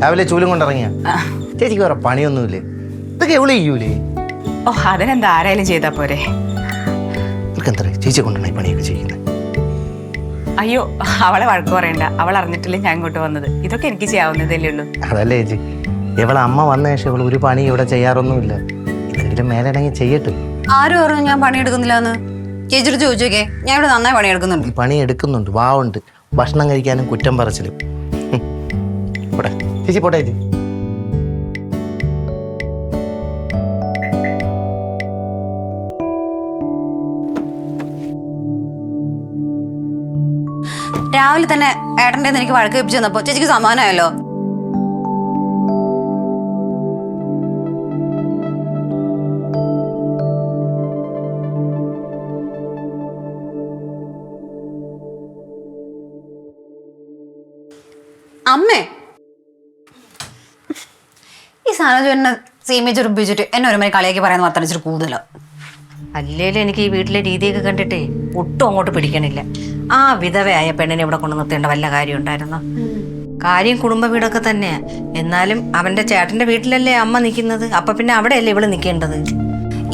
രാവിലെ ചൂലും കൊണ്ടിറങ്ങിയ ചേച്ചിക്ക് വേറെ പണിയൊന്നുമില്ലേ? ഇതൊക്കെ എവിടെ ചെയ്യൂലേ? ഓ അതിനെന്താ ആരായാലും ചെയ്താ പോരെ. എന്താ ചേച്ചിയെ കൊണ്ടാണ് ഈ പണിയൊക്കെ ചെയ്യുന്നത്? അയ്യോ അവളെ വഴക്ക് പറയണ്ട, അവൾ അറിഞ്ഞിട്ടില്ലേ ഞാൻ ഇങ്ങോട്ട് വന്നത്. ഇതൊക്കെ എനിക്ക് ചെയ്യാവുന്നതല്ലേ ഉള്ളൂ. അതല്ലേ ചേച്ചി, ഇവളെ അമ്മ വന്ന ശേഷം ഇവൾ ഒരു പണി ഇവിടെ ചെയ്യാറൊന്നുമില്ല. ഇതെങ്കിലും മേലെണെങ്കിൽ ചെയ്യട്ടെ. ആരും പറഞ്ഞു ഞാൻ പണിയെടുക്കുന്നില്ലാന്ന്? ചേച്ചിയോട് ചോദിച്ചോക്കെ, ഞാൻ ഇവിടെ നന്നായി പണിയെടുക്കുന്നുണ്ട്. ഈ പണി എടുക്കുന്നുണ്ട്, വാവുണ്ട്, ഭക്ഷണം കഴിക്കാനും കുറ്റം പറച്ചിലും. പോട്ടെ ചേച്ചി, പോട്ടെ ചേച്ചി. രാവിലെ തന്നെ ഏട്ടൻ്റെ എനിക്ക് വഴക്ക് വെപ്പിച്ചു തന്നപ്പോ ചേച്ചിക്ക് സമാധാനമായല്ലോ. അമ്മേ, ഈ സാധനം എന്നെ സീമിച്ച് ഉപയോഗിച്ചിട്ട് എന്നെ ഒരു മണി കളിയാക്കി പറയാൻ മാത്രം ഇച്ചിരി കൂടുതലോ. അല്ലേലും എനിക്ക് ഈ വീട്ടിലെ രീതിയൊക്കെ കണ്ടിട്ടേ ഒട്ടും അങ്ങോട്ട് പിടിക്കണില്ല. ആ വിധവയായ പെണ്ണിനെ ഇവിടെ കൊണ്ടു നിർത്തേണ്ട വല്ല കാര്യം ഉണ്ടായിരുന്നു? കാര്യം കുടുംബ വീടൊക്കെ തന്നെയാ. എന്നാലും അവന്റെ ചേട്ടന്റെ വീട്ടിലല്ലേ അമ്മ നിൽക്കുന്നത്, അപ്പൊ പിന്നെ അവിടെയല്ലേ ഇവള് നിൽക്കേണ്ടത്?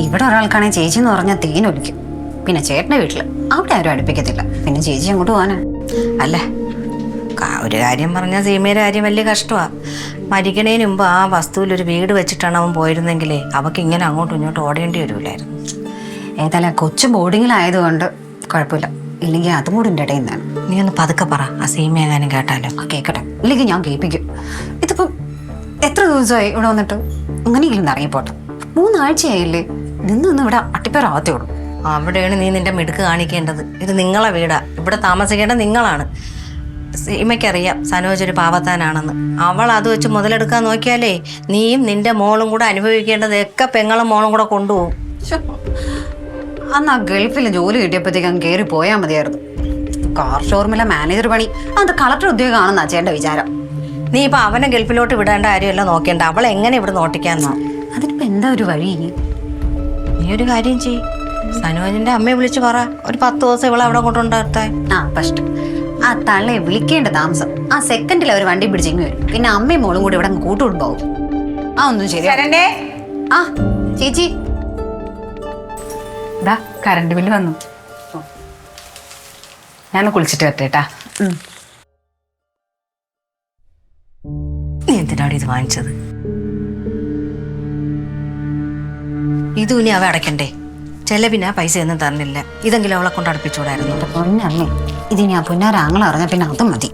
ഇവിടെ ഒരാൾക്കാണെങ്കിൽ ചേച്ചി എന്ന് പറഞ്ഞാൽ തേനൊലിക്കും. പിന്നെ ചേട്ടന്റെ വീട്ടില് അവിടെ ആരും അടുപ്പിക്കത്തില്ല. പിന്നെ ചേച്ചി അങ്ങോട്ട് പോകാനാ? അല്ല, ഒരു കാര്യം പറഞ്ഞാൽ സീമയുടെ കാര്യം വലിയ കഷ്ടമാണ്. മരിക്കണേന് മുമ്പ് ആ വസ്തുവിലൊരു വീട് വെച്ചിട്ടാണ് അവൻ പോയിരുന്നെങ്കിലേ അവക്ക് ഇങ്ങനെ അങ്ങോട്ടും ഇങ്ങോട്ടും ഓടേണ്ടി വരില്ലായിരുന്നു. ഏതായാലും കൊച്ചു ബോർഡിങ്ങിലായതുകൊണ്ട് കുഴപ്പമില്ല. ഇല്ലെങ്കിൽ അതും കൂടി എൻ്റെ ഇടയിൽ നിന്നാണ്. നീ ഒന്ന് പതുക്കെ പറ, ആ സീമ എങ്ങാനും കേട്ടാലോ. ആ കേൾക്കട്ടെ, ഇല്ലെങ്കിൽ ഞാൻ കേൾപ്പിക്കും. ഇതിപ്പം എത്ര ദിവസമായി ഇവിടെ വന്നിട്ട്? അങ്ങനെയെങ്കിലും ഇറങ്ങിപ്പോട്ടെ. 3 ആഴ്ചയായില്ലേ നിന്ന് ഇവിടെ അട്ടിപ്പേറാവത്തേ ഉള്ളൂ. അവിടെയാണ് നീ നിന്റെ മിടുക്ക് കാണിക്കേണ്ടത്. ഇത് നിങ്ങളെ വീടാ, ഇവിടെ താമസിക്കേണ്ടത് നിങ്ങളാണ്. സീമയ്ക്കറിയാം സനോജ് ഒരു പാവത്താനാണെന്ന്. അവൾ അത് വെച്ച് മുതലെടുക്കാൻ നോക്കിയാലേ നീയും നിന്റെ മോളും കൂടെ അനുഭവിക്കേണ്ടതൊക്കെ പെങ്ങളും മോളും കൂടെ കൊണ്ടുപോകും. അന്ന് ആ ഗൾഫിൽ ജോലി കിട്ടിയപ്പോഴത്തേക്ക് അങ്ങ് കയറി പോയാൽ മതിയായിരുന്നു. കാർ ഷോറൂമിലെ മാനേജർ പണി അത് കളക്ടർ ഉദ്യോഗമാണെന്നാ ചേട്ടൻ്റെ വിചാരം. നീ ഇപ്പൊ അവനെ ഗൾഫിലോട്ട് വിടേണ്ട കാര്യമല്ല നോക്കേണ്ട, അവൾ എങ്ങനെ ഇവിടെ നോട്ടിക്കാന്നോ. അതിനിപ്പോ എന്താ ഒരു വഴി? നീ ഒരു കാര്യം ചെയ്യ്, സനോജിന്റെ അമ്മയെ വിളിച്ചു പറ, ഒരു 10 ദിവസം ഇവളെ അവിടെ കൊണ്ടുണ്ടാകട്ടെ. ആ ഫസ്റ്റ് ആ തള്ളയെ വിളിക്കേണ്ട താമസം. ആ സെക്കൻഡിൽ അവർ വണ്ടി പിടിച്ചിങ്ങി വരും. പിന്നെ അമ്മയും മോളും കൂടി ഇവിടെ കൂട്ടുകൊണ്ടുപോകും. ആ ഒന്നും ശരി. ആ ചേച്ചി, ഇതാ കറണ്ട് ബില്ല് വന്നു. ഞാൻ കുളിച്ചിട്ട് വരട്ടേട്ടാ. നീ എന്തിനാണ് ഇത് വാങ്ങിച്ചത്? ഇതും ഇനി അവ അടയ്ക്കണ്ടേ? ചെലവിനാ പൈസ ഒന്നും തന്നില്ല. ഇതെങ്കിലും അവളെ കൊണ്ട് അടുപ്പിച്ചൂടായിരുന്നു. പൊന്നല്ലേ, ഇത് ഞാൻ പൊന്നാരാങ്ങൾ അറിഞ്ഞ പിന്നെ അതും മതി.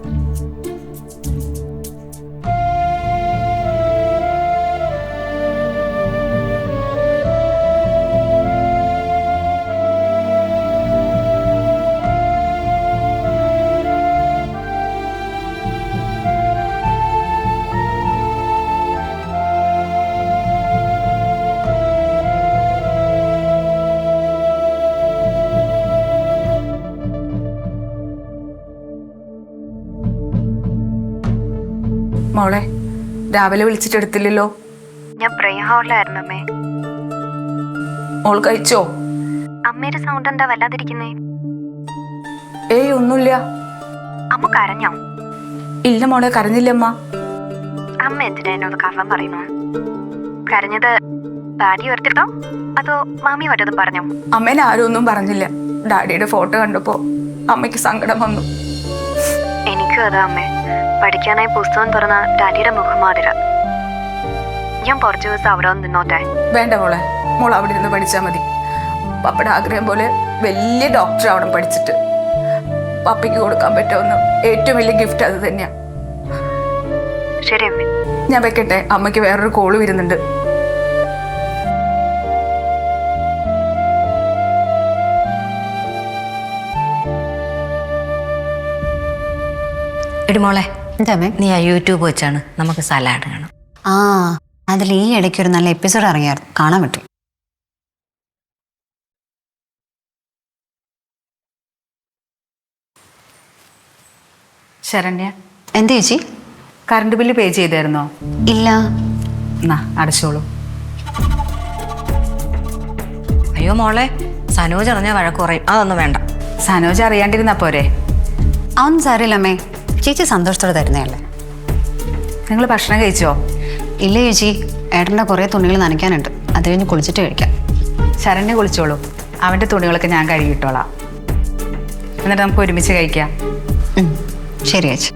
മോളെ രാവിലെ വിളിച്ചിട്ട് എടുത്തില്ലല്ലോ. ഞാൻ പ്രേയർ ഹാളിലായിരുന്നു അമ്മേ. മോൾ കഴിച്ചോ? അമ്മയുടെ സൗണ്ട് എന്താ വല്ലാതിരിക്കുന്നേ? ഏയ് ഒന്നുമില്ല. അമ്മ കരഞ്ഞോ? ഇല്ല മോളെ, കരഞ്ഞില്ലമ്മ. അമ്മ എന്തിനാ എന്നോട് കള്ളം പറയുന്നു? കരഞ്ഞത് ഡാഡി ഓർത്തിട്ടോ അതോ മാമി വല്ലതും പറഞ്ഞോ? അമ്മേനെ ആരും ഒന്നും പറഞ്ഞില്ല. ഡാഡിയുടെ ഫോട്ടോ കണ്ടപ്പോ അമ്മയ്ക്ക് സങ്കടം വന്നു. എനിക്കും അതാ അമ്മേ. പഠിക്കാനായി പുസ്തകം തുറന്ന ഡാഡിയുടെ മുഖമാതിര. ഞാൻ കുറച്ചു ദിവസം അവിടെ ഒന്ന് നിന്നോട്ടെ? വേണ്ട മോളെ, മോൾ അവിടെ ഇരുന്ന് പഠിച്ചാൽ മതി. പപ്പയുടെ ആഗ്രഹം പോലെ വലിയ ഡോക്ടർ അവിടെ പഠിച്ചിട്ട് പപ്പയ്ക്ക് കൊടുക്കാൻ പറ്റുമെന്ന് ഏറ്റവും വലിയ ഗിഫ്റ്റ് അത് തന്നെയാ. ശരി അമ്മേ, ഞാൻ വെക്കട്ടെ, അമ്മയ്ക്ക് വേറൊരു കോള് വരുന്നുണ്ട്. എടി മോളെ, എന്താ നീ ആ യൂട്യൂബ് വെച്ചാണ് നമുക്ക് സലാഡ് കാണാം. ആ അതിൽ ഈ ഇടയ്ക്ക് ഒരു നല്ല എപ്പിസോഡ് ഇറങ്ങിയായിരുന്നു, കാണാൻ പറ്റും. ശരണ്യ, എന്താ ചേച്ചി? കറണ്ട് ബില്ല് പേ ചെയ്തായിരുന്നോ? ഇല്ല. എന്നാ അടച്ചോളൂ. അയ്യോ മോളെ, സനോജ് അറിഞ്ഞാൽ വഴക്ക് കുറയും. അതൊന്നും വേണ്ട. സനോജ് അറിയാണ്ടിരുന്നാ പോരെ? അതൊന്നും സാരമില്ലമ്മേ, ചേച്ചി സന്തോഷത്തോടെ തരുന്നതല്ലേ. നിങ്ങൾ ഭക്ഷണം കഴിച്ചോ? ഇല്ല ചേച്ചി, ഏട്ടൻ്റെ കുറേ തുണികൾ നനയ്ക്കാനുണ്ട്. അത് കഴിഞ്ഞ് കുളിച്ചിട്ട് കഴിക്കാം. ശരണ്യ കുളിച്ചോളൂ, അവൻ്റെ തുണികളൊക്കെ ഞാൻ കഴുകിയിട്ടോളാം. എന്നിട്ട് നമുക്ക് ഒരുമിച്ച് കഴിക്കാം. ശരി ചേച്ചി.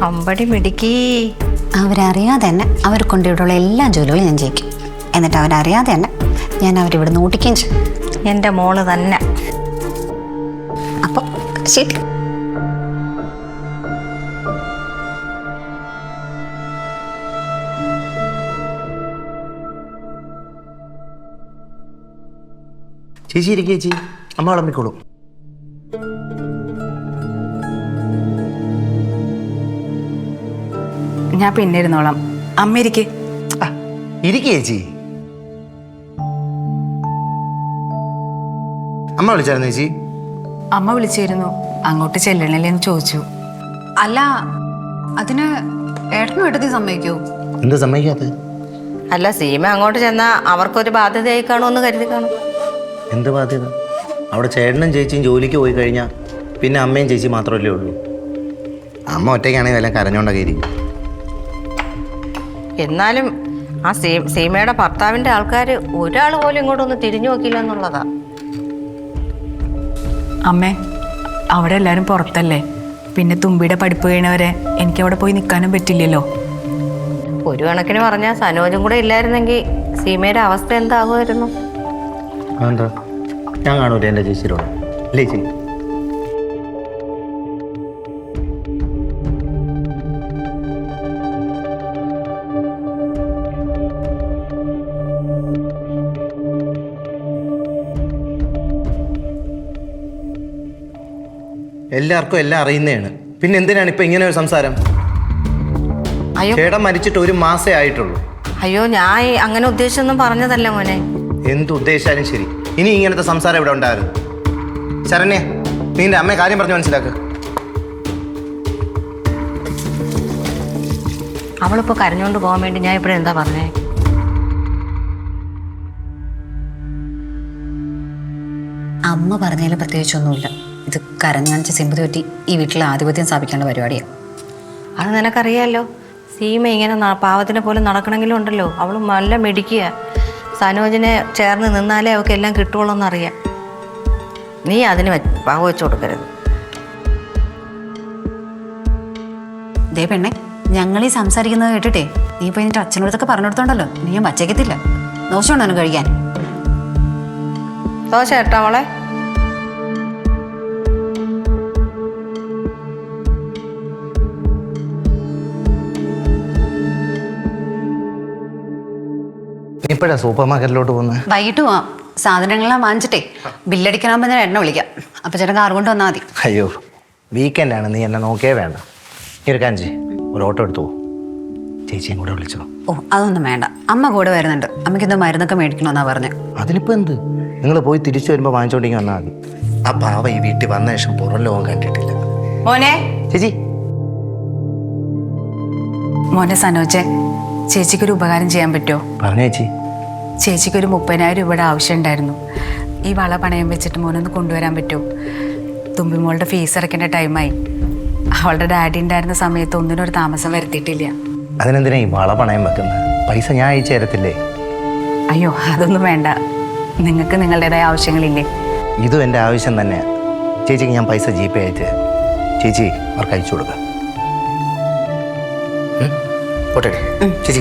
അമ്പടി മിടുക്കി. അവരറിയാതെ തന്നെ അവർ കൊണ്ടുപോയിട്ടുള്ള എല്ലാ ജോലികളും ഞാൻ ചെയ്യിക്കും. എന്നിട്ട് അവരറിയാതെ തന്നെ ഞാൻ അവരിവിടെ ഓട്ടിക്കുകയും ചെയ്യും. എൻ്റെ മോള് തന്നെ. അപ്പോൾ ശരി. ചേച്ചി ഇരിക്കുക ചേച്ചി, അമ്മ വിളമ്പിക്കോളും. ഞാൻ പിന്നെ ഇരുന്നോളാം. അമ്മ ഇരിക്ക്. ഇരിക്കുക ചേച്ചി. അമ്മ വിളിച്ചായിരുന്നു ചേച്ചി? അമ്മ വിളിച്ചിരുന്നു, അങ്ങോട്ട് ചെല്ലണില്ലെന്ന് ചോദിച്ചു. അല്ല, അതിന് ഏട്ടനും ഏട്ടത്തി സമ്മതിക്കൂ? എന്ത് സമ്മതിക്കാത്തത്? അല്ല, സീമ അങ്ങോട്ട് ചെന്നാൽ അവർക്കൊരു ബാധ്യതയായി കാണുമെന്ന് കരുതി കാണും. എന്ത് ബാധ്യത? അവിടെ ചേട്ടനും ചേച്ചിയും ജോലിക്ക് പോയി കഴിഞ്ഞാൽ പിന്നെ അമ്മയും ചേച്ചി മാത്രമല്ലേ ഉള്ളൂ. അമ്മ ഒറ്റയ്ക്കാണെങ്കിൽ വല്ല കരഞ്ഞോണ്ടൊക്കെ ഇരിക്കും. എന്നാലും ആ സീമയുടെ ഭർത്താവിൻ്റെ ആൾക്കാർ ഒരാൾ പോലും ഇങ്ങോട്ടൊന്ന് തിരിഞ്ഞു നോക്കില്ല എന്നുള്ളതാ. അമ്മേ, അവിടെ എല്ലാവരും പുറത്തല്ലേ, പിന്നെ തുമ്പിയുടെ പഠിപ്പ് കഴിയണവരെ എനിക്കവിടെ പോയി നിൽക്കാനും പറ്റില്ലല്ലോ. ഒരു കണക്കിന് പറഞ്ഞാൽ സനോജും കൂടെ ഇല്ലായിരുന്നെങ്കിൽ സീമയുടെ അവസ്ഥ എന്താകുമായിരുന്നു? എന്താ ഞാൻ കാണൂല എൻ്റെ ചേച്ചിയോട്, അല്ലേ ചേച്ചി? എല്ലാവർക്കും എല്ലാം അറിയുന്നതാണ്, പിന്നെ എന്തിനാണ് ഇപ്പൊ ഇങ്ങനെ ഒരു സംസാരം? അയ്യോ ചേട്ടൻ മരിച്ചിട്ട് 1 മാസേ ആയിട്ടുള്ളൂ. അയ്യോ, ഞാൻ അങ്ങനെ ഉദ്ദേശിച്ചൊന്നും പറഞ്ഞതല്ല മോനെ. എന്ത് ഉദ്ദേശിച്ചാലും ശരി, ഇനി ഇങ്ങനത്തെ സംസാരം ഇവിടെ ഉണ്ടായിരുന്നു. ശരണ്യ, നിന്റെ അമ്മയെ കാര്യം പറഞ്ഞു മനസ്സിലാക്ക്. അവളിപ്പോൾ കരഞ്ഞുകൊണ്ട് പോകാൻ വേണ്ടി ഞാൻ ഇവിടെ എന്താ പറഞ്ഞേ? അമ്മ പറഞ്ഞതിൽ പ്രത്യേകിച്ചൊന്നുമില്ല. ഇത് കരഞ്ഞു കാണിച്ച സിമ്പതി പറ്റി ഈ വീട്ടിലെ ആധിപത്യം സ്ഥാപിക്കേണ്ട പരിപാടിയാണ്. അത് നിനക്കറിയാമല്ലോ. സീമ ഇങ്ങനെ പാവത്തിനെ പോലെ നടക്കണമെങ്കിലും ഉണ്ടല്ലോ, അവൾ നല്ല മിടിക്കുക. സനോജിനെ ചേർന്ന് നിന്നാലേ അവൾക്ക് എല്ലാം കിട്ടുള്ളൂ എന്നറിയാം. നീ അതിന് പാവ വെച്ച് കൊടുക്കരുത്. ദേ പെണ്ണെ, ഞങ്ങളീ സംസാരിക്കുന്നത് കേട്ടിട്ടേ നീ പോയി എന്നിട്ട് അച്ഛനോടത്തൊക്കെ പറഞ്ഞു കൊടുത്തോണ്ടല്ലോ, നീ ഞാൻ വച്ചേക്കത്തില്ല. ദോശമുണ്ടോ അവന് കഴിക്കാൻ? ദോശ കേട്ടോ അവളെ. ഇപ്പോഴാ സൂപ്പർ മാർക്കറ്റിലോട്ട് പോകുന്നത്? വൈകിട്ട് പോവാം. സാധനങ്ങളെല്ലാം വാങ്ങിച്ചിട്ടേ ബില്ലടിക്കാനാകുമ്പോൾ ഞാൻ എണ്ണ വിളിക്കാം. അപ്പം ചേട്ടൻ കാർ കൊണ്ട് വന്നാൽ മതി. അയ്യോ, വീക്കെൻഡാണ്, നീ എന്നെ നോക്കിയേ വേണ്ട. ഇരിക്കാഞ്ചി ഒരു ഓട്ടോ എടുത്തു പോകും. ചേച്ചിയും കൂടെ വിളിച്ചോ? ഓ, അതൊന്നും വേണ്ട, അമ്മ കൂടെ വരുന്നുണ്ട്. അമ്മയ്ക്ക് എന്തോ മരുന്നൊക്കെ മേടിക്കണമെന്നാ പറഞ്ഞത്. അതിനിപ്പോൾ എന്ത്, നിങ്ങൾ പോയി തിരിച്ചു വരുമ്പോൾ വാങ്ങിച്ചോണ്ടെങ്കിൽ വന്നാൽ മതി. ആ പാവ ഈ വീട്ടിൽ വന്ന ശേഷം പുറം ലോകം കണ്ടിട്ടില്ല. മോനെ, ചേച്ചി. മോനെ സനോജെ, ചേച്ചിക്കൊരു ഉപകാരം ചെയ്യാൻ പറ്റുമോ? പറഞ്ഞ ചേച്ചി. ചേച്ചിക്കൊരു 30,000 രൂപയുടെ ആവശ്യം ഉണ്ടായിരുന്നു. ഈ വള പണയം വെച്ചിട്ട് മോനൊന്ന് കൊണ്ടുവരാൻ പറ്റുമോ? തുമ്പിമോളുടെ ഫീസ് അടയ്ക്കേണ്ട ടൈമായി. അവളുടെ ഡാഡി ഉണ്ടായിരുന്ന സമയത്ത് ഒന്നിനും ഒരു താമസം വരുത്തിയിട്ടില്ല. അതിനെന്തിനാ ഈ വള പണയം വെക്കുന്നത്? പൈസ ഞാൻ അയച്ചു തരത്തില്ലേ? അയ്യോ, അതൊന്നും വേണ്ട. നിങ്ങൾക്ക് നിങ്ങളുടേതായ ആവശ്യങ്ങളില്ലേ? ഇതും എൻ്റെ ആവശ്യം തന്നെയാണ്. ചേച്ചിക്ക് ഞാൻ പൈസ GPay അയച്ചു തരാം. ചേച്ചി അവർക്ക് അയച്ചു കൊടുക്കാം. പോട്ടെ ചേച്ചി.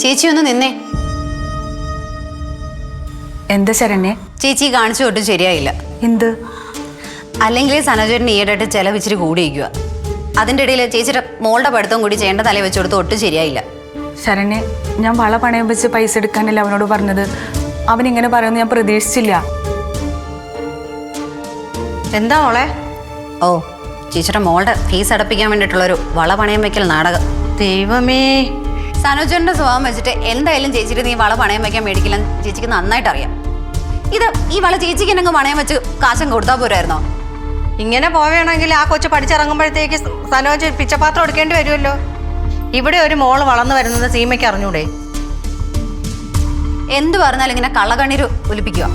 ചേച്ചി ഒന്ന് നിന്നേ. എന്താ ശരണ്യ? ചേച്ചി കാണിച്ചു ഒട്ടും ശരിയായില്ല. എന്ത്? അല്ലെങ്കിൽ സനോജേട്ടൻ ഈയിടെയായിട്ട് ചെലവിച്ചിരി കൂടിയിരിക്കുക. അതിൻ്റെ ഇടയിൽ ചേച്ചിയുടെ മോളുടെ പഠിത്തം കൂടി ചെയ്യേണ്ട തലയിൽ വെച്ച് കൊടുത്ത് ഒട്ടും ശരിയായില്ല. ശരണ്യ, ഞാൻ വള പണയം വെച്ച് പൈസ എടുക്കാനല്ല അവനോട് പറഞ്ഞത്. അവൻ ഇങ്ങനെ പറയുമെന്ന് ഞാൻ പ്രതീക്ഷിച്ചില്ല. എന്താ മോളെ? ഓ, ചേച്ചിയുടെ മോളുടെ ഫീസ് അടപ്പിക്കാൻ വേണ്ടിയിട്ടുള്ളൊരു വള പണയം വെക്കൽ നാടകം. ദൈവമേ, സനോജന്റെ സ്വഭാവം വെച്ചിട്ട് എന്തായാലും ചേച്ചിയുടെ നീ വള പണയം വെക്കാൻ മേടിക്കില്ലെന്ന് ചേച്ചിക്ക് നന്നായിട്ട് അറിയാം. ഈ വള ചേച്ചിക്ക് എന്നെ പണയം വെച്ച് കാശം കൊടുത്താൽ പോരായിരുന്നോ? ഇങ്ങനെ പോവുകയാണെങ്കിൽ ആ കൊച്ചു പഠിച്ചിറങ്ങുമ്പോഴത്തേക്ക് സനോജ് പിച്ചപാത്രം എടുക്കേണ്ടി വരുമല്ലോ. ഇവിടെ ഒരു മോള് വളർന്നു വരുന്നത് സീമയ്ക്ക് അറിഞ്ഞൂടെ? എന്ത് പറഞ്ഞാലും ഇങ്ങനെ കള്ളക്കണ്ണീര് ഒലിപ്പിക്കുക.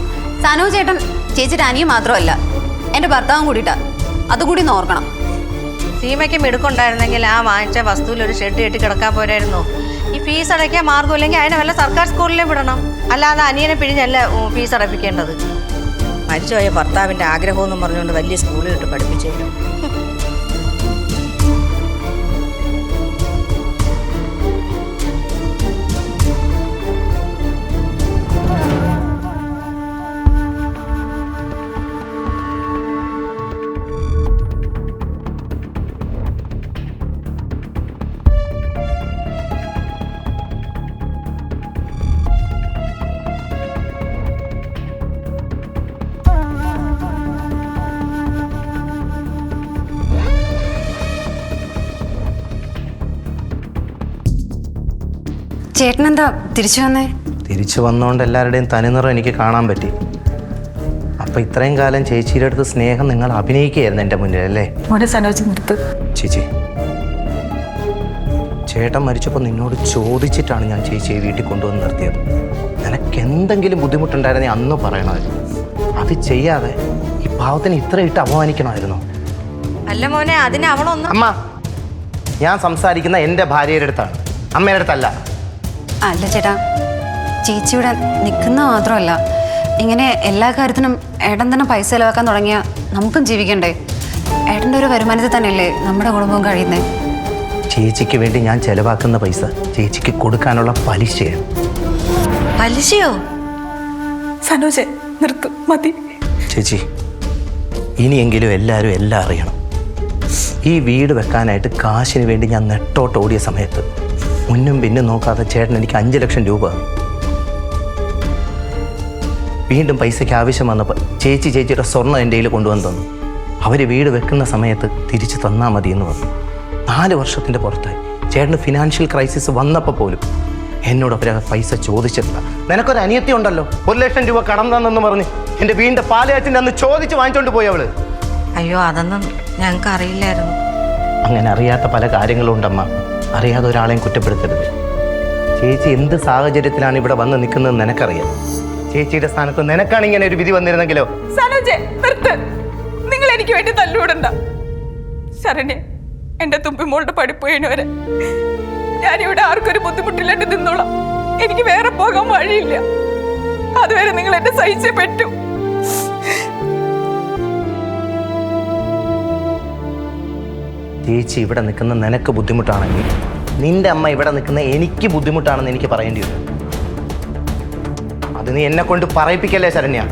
സനോ ചേട്ടൻ ചേച്ചിയുടെ അനിയും മാത്രമല്ല, എൻ്റെ ഭർത്താവും കൂടിയിട്ടാ. അതുകൂടി ഒന്ന് ഓർക്കണം. സീമയ്ക്ക് മിടുക്കുണ്ടായിരുന്നെങ്കിൽ ആ വാങ്ങിച്ച വസ്തുവിൽ ഒരു ഷെഡ് കെട്ടി കിടക്കാൻ പോരായിരുന്നു. ഈ ഫീസ് അടയ്ക്കാൻ മാർഗമില്ലെങ്കിൽ അതിനെ വല്ല സർക്കാർ സ്കൂളിലേ വിടണം. അല്ലാതെ അനിയനെ പിഴിഞ്ഞല്ല ഫീസ് അടപ്പിക്കേണ്ടത്. മരിച്ചുപോയ ഭർത്താവിൻ്റെ ആഗ്രഹമെന്നും പറഞ്ഞുകൊണ്ട് വലിയ സ്കൂളിൽ ഇട്ട് പഠിപ്പിച്ചേക്കും. ചേട്ടനെന്താ തിരിച്ചു വന്നേ? തിരിച്ചു വന്നുകൊണ്ട് എല്ലാവരുടെയും തനിനിറം എനിക്ക് കാണാൻ പറ്റി. അപ്പം ഇത്രയും കാലം ചേച്ചിയുടെ അടുത്ത് സ്നേഹം നിങ്ങൾ അഭിനയിക്കുകയായിരുന്നു എൻ്റെ മുന്നിൽ അല്ലേ? മോനെ സനോജ് നിർത്ത്. ചേച്ചി, ചേട്ടൻ മരിച്ചപ്പോൾ നിന്നോട് ചോദിച്ചിട്ടാണ് ഞാൻ ചേച്ചിയെ വീട്ടിൽ കൊണ്ടുവന്ന് നിർത്തിയത്. നിനക്ക് എന്തെങ്കിലും ബുദ്ധിമുട്ടുണ്ടായിരുന്നെ അന്ന് പറയണമായിരുന്നു. അത് ചെയ്യാതെ ഈ പാവത്തിന് ഇത്ര ഇട്ട് അപമാനിക്കണമായിരുന്നു. അല്ല മോനെ, അതിന് അവളൊന്നും. അമ്മ, ഞാൻ സംസാരിക്കുന്ന എൻ്റെ ഭാര്യയുടെ അടുത്താണ്, അമ്മയുടെ അടുത്തല്ല. അല്ല ചേട്ടാ, ചേച്ചി ഇവിടെ നിൽക്കുന്ന മാത്രമല്ല, ഇങ്ങനെ എല്ലാ കാര്യത്തിനും ഏട്ടൻ തന്നെ പൈസ ചിലവാക്കാൻ തുടങ്ങിയാൽ നമുക്കും ജീവിക്കണ്ടേ? ഏട്ടൻ്റെ ഒരു വരുമാനത്തിൽ തന്നെയല്ലേ നമ്മുടെ കുടുംബം കഴിയുന്നത്. ചേച്ചിക്ക് വേണ്ടി ഞാൻ ചെലവാക്കുന്ന പൈസ ചേച്ചിക്ക് കൊടുക്കാനുള്ള പലിശയാണ്. പലിശയോ? സനോജ് നിർത്ത്, മതി. ചേച്ചി, ഇനിയെങ്കിലും എല്ലാവരും എല്ലാം അറിയണം. ഈ വീട് വെക്കാനായിട്ട് കാശിന് വേണ്ടി ഞാൻ നെട്ടോട്ട് ഓടിയ സമയത്ത് മുന്നും പിന്നും നോക്കാതെ ചേട്ടൻ എനിക്ക് 5 ലക്ഷം രൂപ. വീണ്ടും പൈസയ്ക്ക് ആവശ്യം വന്നപ്പോൾ ചേച്ചിയുടെ സ്വർണ്ണം എൻ്റെ കയ്യിൽ കൊണ്ടുവന്ന് തന്നു. അവർ വീട് വെക്കുന്ന സമയത്ത് തിരിച്ച് തന്നാൽ മതി എന്ന് പറഞ്ഞു. 4 വർഷത്തിൻ്റെ പുറത്തായി. ചേട്ടന് ഫിനാൻഷ്യൽ ക്രൈസിസ് വന്നപ്പോൾ പോലും എന്നോട് അവർ പൈസ ചോദിച്ചിട്ടില്ല. നിനക്കൊരു അനിയത്തി ഉണ്ടല്ലോ, 1 ലക്ഷം രൂപ കടം തന്നെന്ന് പറഞ്ഞ് എൻ്റെ വീടിൻ്റെ പാലയാറ്റിൻ്റെ അന്ന് ചോദിച്ച് വാങ്ങിച്ചുകൊണ്ട് പോയി അവള്. അയ്യോ, അതൊന്നും ഞങ്ങൾക്ക് അറിയില്ലായിരുന്നു. അങ്ങനെ അറിയാത്ത പല കാര്യങ്ങളും ഉണ്ടമ്മ. അറിയാതെ ഒരാളെയും കുറ്റപ്പെടുത്തരുത്. ചേച്ചി എന്ത് സാഹചര്യത്തിലാണ് ഇവിടെ വന്ന് നിൽക്കുന്നത് നിനക്കറിയാം. ചേച്ചിയുടെ സ്ഥാനത്ത് നിനക്കാണ് ഇങ്ങനെ ഒരു വിധി വന്നിരുന്നെങ്കിലോ? സനോജ് നിർത്ത്. നിങ്ങൾ എനിക്ക് വേണ്ടി തല്ലുകൂടണ്ട. ശരണ്യ, എന്റെ തുമ്പിമോളുടെ പഠിപ്പ് കഴിഞ്ഞവരെ ഞാനിവിടെ ആർക്കൊരു ബുദ്ധിമുട്ടില്ലാണ്ട് നിന്നോളാം. എനിക്ക് വേറെ പോകാൻ വഴിയില്ല. അതുവരെ നിങ്ങൾ എന്നെ സഹിച്ചേ പറ്റൂ. ചേച്ചി ഇവിടെ നിൽക്കുന്ന നിനക്ക് ബുദ്ധിമുട്ടാണെങ്കിൽ നിന്റെ അമ്മ ഇവിടെ നിൽക്കുന്ന എനിക്ക് ബുദ്ധിമുട്ടാണെന്ന് എനിക്ക് പറയേണ്ടി വരും. അത് നീ എന്നെ കൊണ്ട് പറയിപ്പിക്കല്ലേ ശരണ്യ.